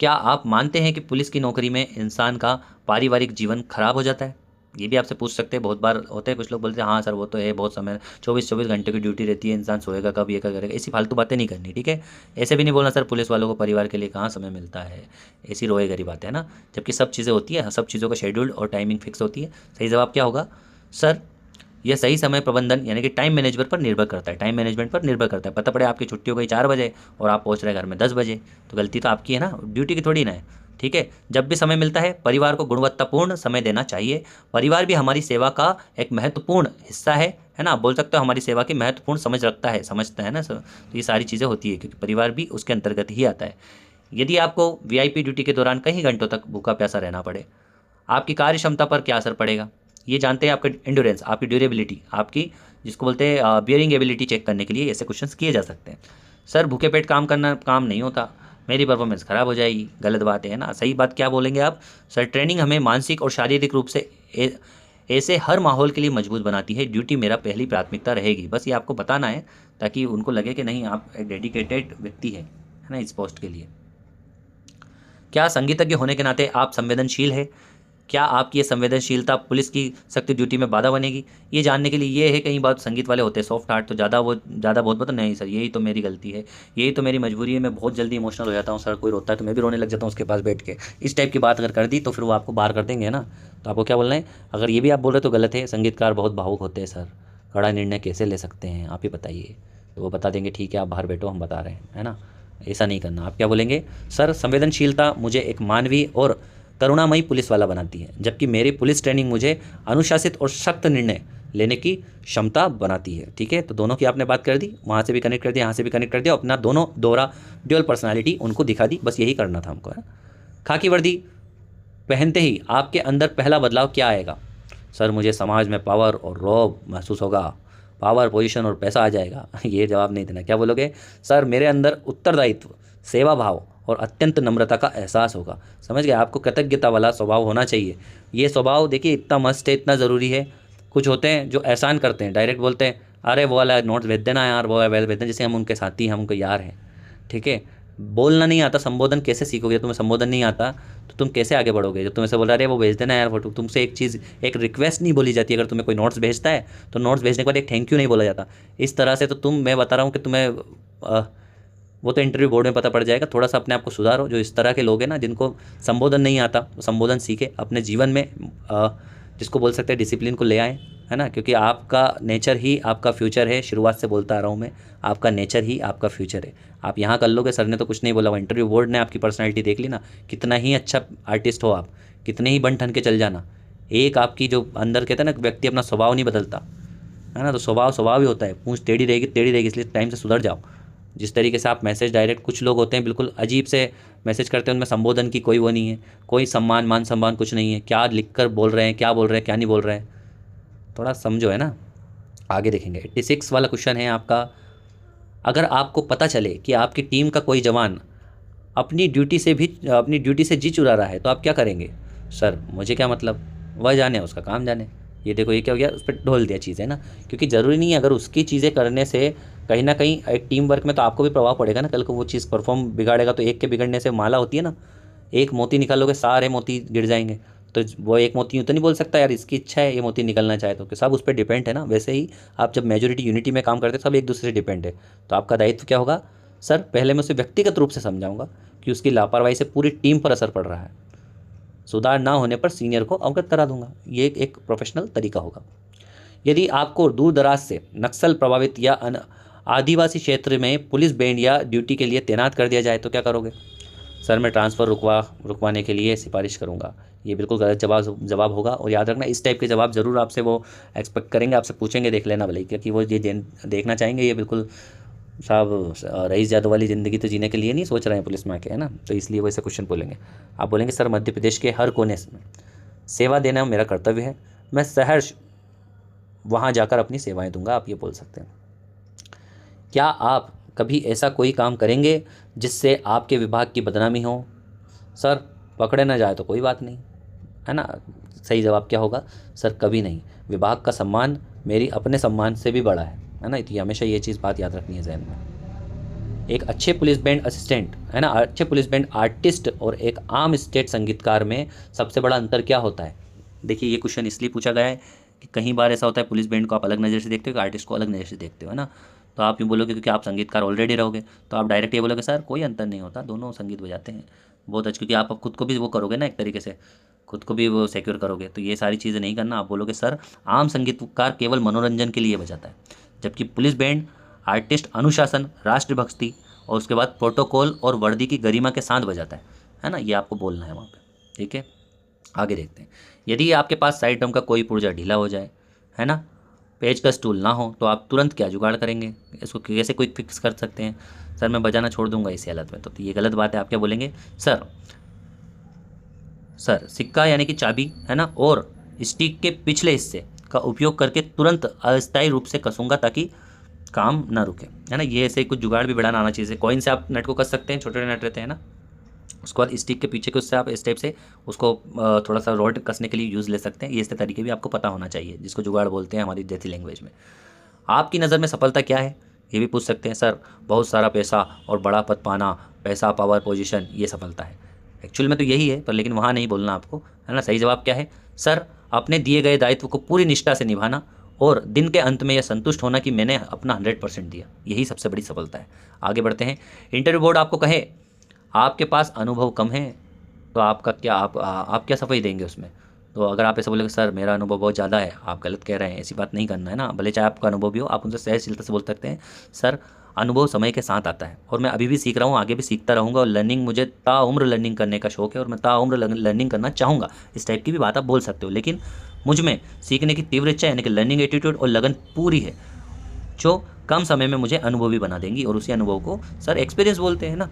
क्या आप मानते हैं कि पुलिस की नौकरी में इंसान का पारिवारिक जीवन खराब हो जाता है? ये भी आपसे पूछ सकते हैं, बहुत बार होते हैं, कुछ लोग बोलते हैं हाँ सर वो तो है, बहुत समय 24 घंटे की ड्यूटी रहती है, इंसान सोएगा कब, ये क्या करेगा, ऐसी फालतू बातें नहीं करनी। ठीक है, ऐसे भी नहीं बोलना सर पुलिस वालों को परिवार के लिए कहाँ समय मिलता है, ऐसी रोए गरी बातें, है ना। जबकि सब चीज़ें होती है, सब चीज़ों का शेड्यूल और टाइमिंग फिक्स होती है। सही जवाब क्या होगा? सर यह सही समय प्रबंधन यानी कि टाइम मैनेजमेंट पर निर्भर करता है, टाइम मैनेजमेंट पर निर्भर करता है। पता पड़े आपकी छुट्टी हो गई 4 बजे और आप पहुंच रहे घर में 10 बजे, तो गलती तो आपकी है ना, ड्यूटी की थोड़ी ना है। ठीक है, जब भी समय मिलता है परिवार को गुणवत्तापूर्ण समय देना चाहिए। परिवार भी हमारी सेवा का एक महत्वपूर्ण हिस्सा है ना। आप बोल सकते हो हमारी सेवा की महत्वपूर्ण समझ रखता है, समझता है ना सर। तो ये सारी चीज़ें होती है क्योंकि परिवार भी उसके अंतर्गत ही आता है। यदि आपको वीआईपी ड्यूटी के दौरान कई घंटों तक भूखा प्यासा रहना पड़े, आपकी कार्य क्षमता पर क्या असर पड़ेगा? ये जानते हैं आपका एंड्योरेंस, आपकी ड्यूरेबिलिटी, आपकी जिसको बोलते हैं बियरिंग एबिलिटी चेक करने के लिए ऐसे क्वेश्चंस किए जा सकते हैं। सर भूखे पेट काम करना काम नहीं होता, मेरी परफॉर्मेंस खराब हो जाएगी। गलत बात है ना, सही बात क्या बोलेंगे आप? सर ट्रेनिंग हमें मानसिक और शारीरिक रूप से ऐसे हर माहौल के लिए मजबूत बनाती है। ड्यूटी मेरा पहली प्राथमिकता रहेगी। बस ये आपको बताना है ताकि उनको लगे कि नहीं आप एक डेडिकेटेड व्यक्ति है ना इस पोस्ट के लिए। क्या संगीतज्ञ होने के नाते आप संवेदनशील है? क्या आपकी ये संवेदनशीलता पुलिस की सख्त ड्यूटी में बाधा बनेगी? ये जानने के लिए ये है, कई बार संगीत वाले होते हैं सॉफ्ट हार्ट, तो ज़्यादा बहुत पता नहीं सर यही तो मेरी गलती है, यही तो मेरी मजबूरी है, मैं बहुत जल्दी इमोशनल हो जाता हूँ सर, कोई रोता है तो मैं भी रोने लग जाता हूँ उसके पास बैठ के। इस टाइप की बात अगर कर दी तो फिर वो आपको बाहर कर देंगे ना। तो आपको क्या बोलना है? अगर ये भी आप बोल रहे तो गलत है, संगीतकार बहुत भावुक होते हैं सर, कड़ा निर्णय कैसे ले सकते हैं आप ही बताइए। तो वो बता देंगे ठीक है आप बाहर बैठो हम बता रहे हैं, है ना। ऐसा नहीं करना। आप क्या बोलेंगे? सर संवेदनशीलता मुझे एक मानवीय और करुणामयी पुलिस वाला बनाती है, जबकि मेरी पुलिस ट्रेनिंग मुझे अनुशासित और सख्त निर्णय लेने की क्षमता बनाती है। ठीक है, तो दोनों की आपने बात कर दी, वहाँ से भी कनेक्ट कर दिया, यहाँ से भी कनेक्ट कर दिया, अपना दोनों ड्यूअल पर्सनालिटी उनको दिखा दी। बस यही करना था हमको, है। खाकी वर्दी पहनते ही आपके अंदर पहला बदलाव क्या आएगा? सर मुझे समाज में पावर और रौब महसूस होगा, पावर, पोजीशन और पैसा आ जाएगा। ये जवाब नहीं देना। क्या बोलोगे? सर मेरे अंदर उत्तरदायित्व, सेवा भाव और अत्यंत नम्रता का एहसास होगा। समझ गए? आपको कृतज्ञता वाला स्वभाव होना चाहिए। ये स्वभाव देखिए इतना मस्ट है, इतना ज़रूरी है। कुछ होते हैं जो एहसान करते हैं, डायरेक्ट बोलते हैं अरे वो वाला नोट्स भेज देना यार, वो वाला भेज देना, जैसे हम उनके साथी, हम उनके यार हैं। ठीक है, बोलना नहीं आता, संबोधन कैसे सीखोगे? तुम्हें संबोधन नहीं आता तो तुम कैसे आगे बढ़ोगे? जब तुम ऐसे बोल रहे अरे वो भेज देना यार फोटो, तुमसे एक चीज़, एक रिक्वेस्ट नहीं बोली जाती। अगर तुम्हें कोई नोट्स भेजता है तो नोट्स भेजने के बाद एक थैंक यू नहीं बोला जाता। इस तरह से तो मैं बता रहा हूँ कि तुम्हें वो तो इंटरव्यू बोर्ड में पता पड़ जाएगा। थोड़ा सा अपने आप को सुधारो। जो इस तरह के लोग हैं ना, जिनको संबोधन नहीं आता, वो संबोधन सीखे अपने जीवन में, जिसको बोल सकते हैं डिसिप्लिन को ले आए, है ना, क्योंकि आपका नेचर ही आपका फ्यूचर है। शुरुआत से बोलता आ रहा हूँ मैं, आपका नेचर ही आपका फ्यूचर है। आप यहाँ कर लोगे, सर ने तो कुछ नहीं बोला, वो इंटरव्यू बोर्ड ने आपकी पर्सनैलिटी देख ली ना। कितना ही अच्छा आर्टिस्ट हो आप, कितने ही बन ठन के चल जाना, एक आपकी जो अंदर कहते हैं ना, व्यक्ति अपना स्वभाव नहीं बदलता, है ना, तो स्वभाव ही होता है। पूंछ टेढ़ी रहेगी, इसलिए टाइम से सुधर जाओ। जिस तरीके से आप मैसेज डायरेक्ट, कुछ लोग होते हैं बिल्कुल अजीब से मैसेज करते हैं, उनमें संबोधन की कोई वो नहीं है, कोई सम्मान, मान सम्मान कुछ नहीं है। क्या लिख कर बोल रहे हैं, क्या बोल रहे हैं, क्या नहीं बोल रहे हैं, थोड़ा समझो, है ना। आगे देखेंगे 86 वाला क्वेश्चन है आपका। अगर आपको पता चले कि आपकी टीम का कोई जवान अपनी ड्यूटी से जी चुरा रहा है तो आप क्या करेंगे? सर मुझे क्या मतलब, वह जाने, उसका काम जाने। ये देखो, ये क्या हो गया, उस पर ढोल दिया चीज़, है ना। क्योंकि ज़रूरी नहीं है, अगर उसकी चीज़ें करने से कहीं ना कहीं एक टीम वर्क में तो आपको भी प्रभाव पड़ेगा ना। कल को वो चीज़ परफॉर्म बिगाड़ेगा तो एक के बिगड़ने से माला होती है ना, एक मोती निकालोगे सारे मोती गिर जाएंगे। तो वो एक मोती यूँ तो नहीं बोल सकता यार इसकी इच्छा है ये मोती निकलना चाहे तो, कि सब उस पर डिपेंड है ना। वैसे ही आप जब मेजोरिटी यूनिटी में काम करते हैं, सब एक दूसरे से डिपेंड है। तो आपका दायित्व क्या होगा? सर पहले मैं उसे व्यक्तिगत रूप से समझाऊंगा कि उसकी लापरवाही से पूरी टीम पर असर पड़ रहा है। सुधार ना होने पर सीनियर को अवगत करा दूंगा। ये एक प्रोफेशनल तरीका होगा। यदि आपको दूर दराज से नक्सल प्रभावित या आदिवासी क्षेत्र में पुलिस बैंड या ड्यूटी के लिए तैनात कर दिया जाए तो क्या करोगे? सर मैं ट्रांसफ़र रुकवाने के लिए सिफारिश करूंगा। ये बिल्कुल गलत जवाब होगा। और याद रखना, इस टाइप के जवाब ज़रूर आपसे वो एक्सपेक्ट करेंगे, आपसे पूछेंगे, देख लेना भले, क्योंकि वो ये देखना चाहेंगे ये बिल्कुल साहब रईस जादव वाली ज़िंदगी तो जीने के लिए नहीं सोच रहे हैं पुलिस में आके, है ना। तो इसलिए वो ऐसे क्वेश्चन बोलेंगे। आप बोलेंगे सर मध्य प्रदेश के हर कोने में सेवा देना मेरा कर्तव्य है, मैं सहर्ष वहाँ जाकर अपनी सेवाएं दूंगा। आप ये बोल सकते हैं। क्या आप कभी ऐसा कोई काम करेंगे जिससे आपके विभाग की बदनामी हो? सर पकड़े ना जाए तो कोई बात नहीं, है ना। सही जवाब क्या होगा? सर कभी नहीं, विभाग का सम्मान मेरी अपने सम्मान से भी बड़ा है ना। तो हमेशा ये चीज़ बात याद रखनी है जहन में। एक अच्छे पुलिस बैंड असिस्टेंट, है ना, अच्छे पुलिस बैंड आर्टिस्ट और एक आम स्टेट संगीतकार में सबसे बड़ा अंतर क्या होता है? देखिए, ये क्वेश्चन इसलिए पूछा गया है कि कई बार ऐसा होता है पुलिस बैंड को आप अलग नज़र से देखते हो, आर्टिस्ट को अलग नज़र से देखते हो, है ना। तो आप यूँ बोलोगे क्योंकि आप संगीतकार ऑलरेडी रहोगे, तो आप डायरेक्ट ये बोलोगे सर कोई अंतर नहीं होता, दोनों संगीत बजाते हैं बहुत अच्छा, क्योंकि आप खुद को भी वो करोगे ना, एक तरीके से खुद को भी वो सिक्योर करोगे। तो ये सारी चीज़ें नहीं करना। आप बोलोगे सर आम संगीतकार केवल मनोरंजन के लिए बजाता है, जबकि पुलिस बैंड आर्टिस्ट अनुशासन, राष्ट्रभक्ति और उसके बाद प्रोटोकॉल और वर्दी की गरिमा के साथ बजाता है ना। ये आपको बोलना है वहाँ पे, ठीक है। आगे देखते हैं। यदि आपके पास साइड ड्रम का कोई पुर्जा ढीला हो जाए, है ना, पेज का स्टूल ना हो, तो आप तुरंत क्या जुगाड़ करेंगे? इसको कैसे क्विक फिक्स कर सकते हैं? सर मैं बजाना छोड़ दूंगा इसी हालत में। तो ये गलत बात है। आप क्या बोलेंगे? सर सिक्का यानी कि चाबी, है ना, और स्टिक के पिछले हिस्से का उपयोग करके तुरंत अस्थायी रूप से कसूंगा ताकि काम ना रुके, है ना। ये ऐसे कुछ जुगाड़ भी बढ़ाना आना चाहिए। कॉइन से आप नट को कस सकते हैं, छोटे छोटे नट रहते हैं ना। उसके बाद स्टिक के पीछे के उससे आप इस टाइप से उसको थोड़ा सा रॉड कसने के लिए यूज़ ले सकते हैं। ये ऐसे तरीके भी आपको पता होना चाहिए, जिसको जुगाड़ बोलते हैं हमारी देसी लैंग्वेज में। आपकी नज़र में सफलता क्या है, ये भी पूछ सकते हैं। सर बहुत सारा पैसा और बड़ा पद पाना, पैसा, पावर, पोजीशन, ये सफलता है। एक्चुअल में तो यही है, पर लेकिन वहाँ नहीं बोलना आपको, है ना। सही जवाब क्या है? सर अपने दिए गए दायित्व को पूरी निष्ठा से निभाना और दिन के अंत में यह संतुष्ट होना कि मैंने अपना 100% दिया, यही सबसे बड़ी सफलता है। आगे बढ़ते हैं। इंटरव्यू बोर्ड आपको कहे आपके पास अनुभव कम है तो आपका क्या, आप क्या सफाई देंगे उसमें? तो अगर आप ऐसा बोलेंगे सर मेरा अनुभव बहुत ज़्यादा है, आप गलत कह रहे हैं, ऐसी बात नहीं करना है ना। भले चाहे आपका अनुभव भी हो, आप उनसे सहजशीलता से बोल सकते हैं सर अनुभव समय के साथ आता है और मैं अभी भी सीख रहा हूँ, आगे भी सीखता रहूँगा और लर्निंग, मुझे ताउम्र लर्निंग करने का शौक है और मैं ताउम्र लर्निंग करना चाहूँगा। इस टाइप की भी बात आप बोल सकते हो। लेकिन मुझ में सीखने की तीव्र इच्छा यानी कि लर्निंग एटीट्यूड और लगन पूरी है, जो कम समय में मुझे अनुभवी बना देंगी और उसी अनुभव को सर एक्सपीरियंस बोलते हैं ना।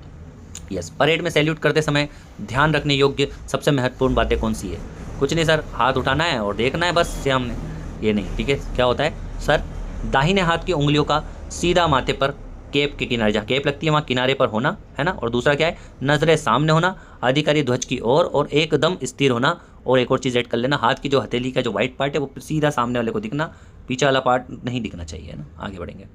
यस। परेड में सैल्यूट करते समय ध्यान रखने योग्य सबसे महत्वपूर्ण बातें कौन सी है? कुछ नहीं सर, हाथ उठाना है और देखना है बस सामने, ये नहीं, ठीक है। क्या होता है सर? दाहिने हाथ की उंगलियों का सीधा माथे पर कैप के किनारे, जहाँ कैप लगती है वहाँ किनारे पर होना, है ना। और दूसरा क्या है? नजरें सामने होना, अधिकारी ध्वज की ओर और एकदम स्थिर होना और एक और चीज़ ऐड कर लेना, हाथ की जो हथेली का जो वाइट पार्ट है वो सीधा सामने वाले को दिखना, पीछे वाला पार्ट नहीं दिखना चाहिए, है ना। आगे बढ़ेंगे।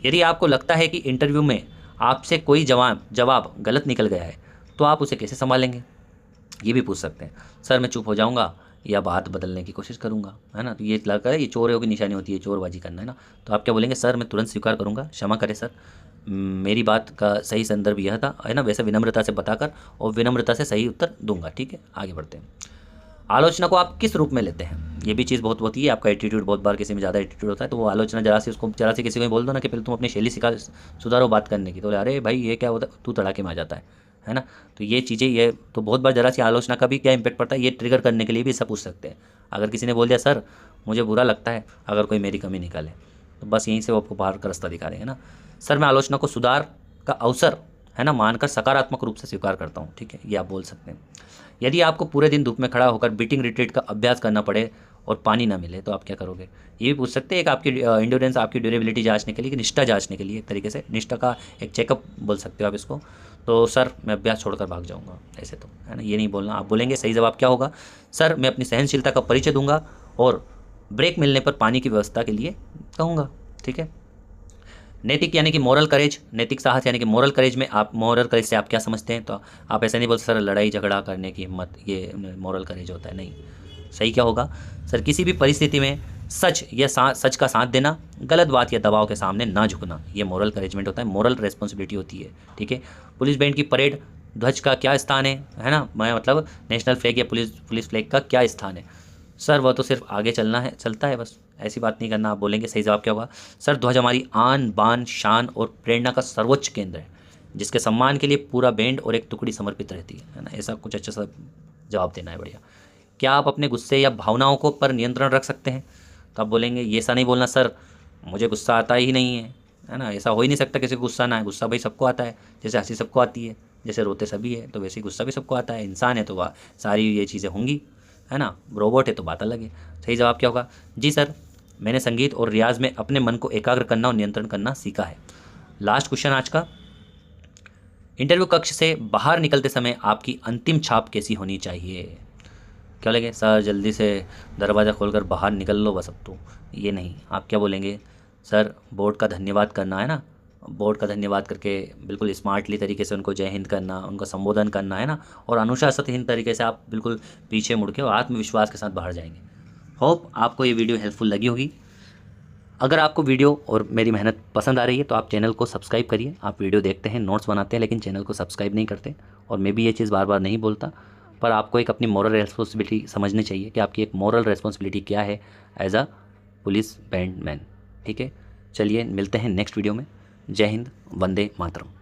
यदि आपको लगता है कि इंटरव्यू में आपसे कोई जवाब गलत निकल गया है तो आप उसे कैसे संभालेंगे, ये भी पूछ सकते हैं। सर मैं चुप हो जाऊंगा या बात बदलने की कोशिश करूंगा, है ना। तो ये लगा ये चोरों की निशानी होती है, चोरबाजी करना, है ना। तो आप क्या बोलेंगे, सर मैं तुरंत स्वीकार करूंगा, क्षमा करें सर, मेरी बात का सही संदर्भ यह था, है ना। वैसे विनम्रता से बताकर और विनम्रता से सही उत्तर दूंगा, ठीक है। आगे बढ़ते हैं। आलोचना को आप किस रूप में लेते हैं, ये भी चीज़ बहुत होती है। आपका एटीट्यूड बहुत बार किसी में ज़्यादा एटीट्यूड होता है तो वो आलोचना जरा सी किसी को बोल दो ना कि पहले तुम अपनी शैली सुधारो बात करने की, तो अरे भाई ये क्या होता है, तू तड़ाके में आ जाता है ना। तो ये चीज़ें, ये तो बहुत बार जरा सी आलोचना का भी क्या इंपैक्ट पड़ता है, ये ट्रिगर करने के लिए भी सब पूछ सकते हैं। अगर किसी ने बोल दिया सर मुझे बुरा लगता है अगर कोई मेरी कमी निकाले, तो बस यहीं से वो आपको बाहर का रास्ता दिखा रहे हैं ना। सर मैं आलोचना को सुधार का अवसर, है ना, मानकर सकारात्मक रूप से स्वीकार करता हूँ, ठीक है, ये आप बोल सकते हैं। यदि आपको पूरे दिन धूप में खड़ा होकर बीटिंग रिट्रीट का अभ्यास करना पड़े और पानी ना मिले तो आप क्या करोगे, ये भी पूछ सकते हैं। एक आपकी इंड्योरेंस, आपकी ड्यूरेबिलिटी जांचने के लिए, निष्ठा जांचने के लिए, एक तरीके से निष्ठा का एक चेकअप बोल सकते हो आप इसको। तो सर मैं अभ्यास छोड़कर भाग जाऊंगा, ऐसे तो, है ना, ये नहीं बोलना। आप बोलेंगे सही जवाब क्या होगा, सर मैं अपनी सहनशीलता का परिचय दूंगा और ब्रेक मिलने पर पानी की व्यवस्था के लिए कहूँगा, ठीक है। नैतिक यानी कि मोरल करेज, नैतिक साहस यानी कि मोरल करेज में आप, मोरल करेज से आप क्या समझते हैं, तो आप ऐसा नहीं बोल सर लड़ाई झगड़ा करने की हिम्मत, ये मोरल करेज होता है, नहीं। सही क्या होगा, सर किसी भी परिस्थिति में सच या सच का साथ देना, गलत बात या दबाव के सामने ना झुकना, ये मोरल करेजमेंट होता है, मोरल रेस्पॉन्सिबिलिटी होती है, ठीक है। पुलिस बैंड की परेड ध्वज का क्या स्थान है ना, मैं मतलब नेशनल फ्लैग या पुलिस फ्लैग का क्या स्थान है, सर वह तो सिर्फ आगे चलता है बस, ऐसी बात नहीं करना। आप बोलेंगे सही जवाब क्या होगा, सर ध्वज हमारी आन बान शान और प्रेरणा का सर्वोच्च केंद्र है, जिसके सम्मान के लिए पूरा बैंड और एक टुकड़ी समर्पित रहती है ना। ऐसा कुछ अच्छा सा जवाब देना है, बढ़िया। क्या आप अपने गुस्से या भावनाओं को पर नियंत्रण रख सकते हैं, तो आप बोलेंगे ये ऐसा नहीं बोलना सर मुझे गुस्सा आता ही नहीं है ना, ऐसा हो ही नहीं सकता किसी को गुस्सा ना है। गुस्सा भाई सबको आता है, जैसे हंसी सबको आती है, जैसे रोते सभी है, तो वैसे ही गुस्सा भी सबको आता है। इंसान है तो वह सारी ये चीज़ें होंगी, है ना। रोबोट है तो बात अलग है। सही जवाब क्या होगा, जी सर मैंने संगीत और रियाज में अपने मन को एकाग्र करना और नियंत्रण करना सीखा है। लास्ट क्वेश्चन आज का, इंटरव्यू कक्ष से बाहर निकलते समय आपकी अंतिम छाप कैसी होनी चाहिए। क्या लगे, सर जल्दी से दरवाज़ा खोलकर बाहर निकल लो बस अब तो, ये नहीं। आप क्या बोलेंगे, सर बोर्ड का धन्यवाद करना, है ना, बोर्ड का धन्यवाद करके बिल्कुल स्मार्टली तरीके से उनको जय हिंद करना, उनका संबोधन करना, है ना, और अनुशासितहीन तरीके से आप बिल्कुल पीछे मुड़ के और आत्मविश्वास के साथ बाहर जाएंगे। होप आपको ये वीडियो हेल्पफुल लगी होगी। अगर आपको वीडियो और मेरी मेहनत पसंद आ रही है तो आप चैनल को सब्सक्राइब करिए। आप वीडियो देखते हैं, नोट्स बनाते हैं, लेकिन चैनल को सब्सक्राइब नहीं करते, और मैं भी ये चीज़ बार बार नहीं बोलता, पर आपको एक अपनी मॉरल रेस्पॉन्सिबिलिटी समझनी चाहिए कि आपकी एक मॉरल रेस्पॉन्सिबिलिटी क्या है as a police band man, ठीक है। चलिए मिलते हैं नेक्स्ट वीडियो में। जय हिंद, वंदे मातरम।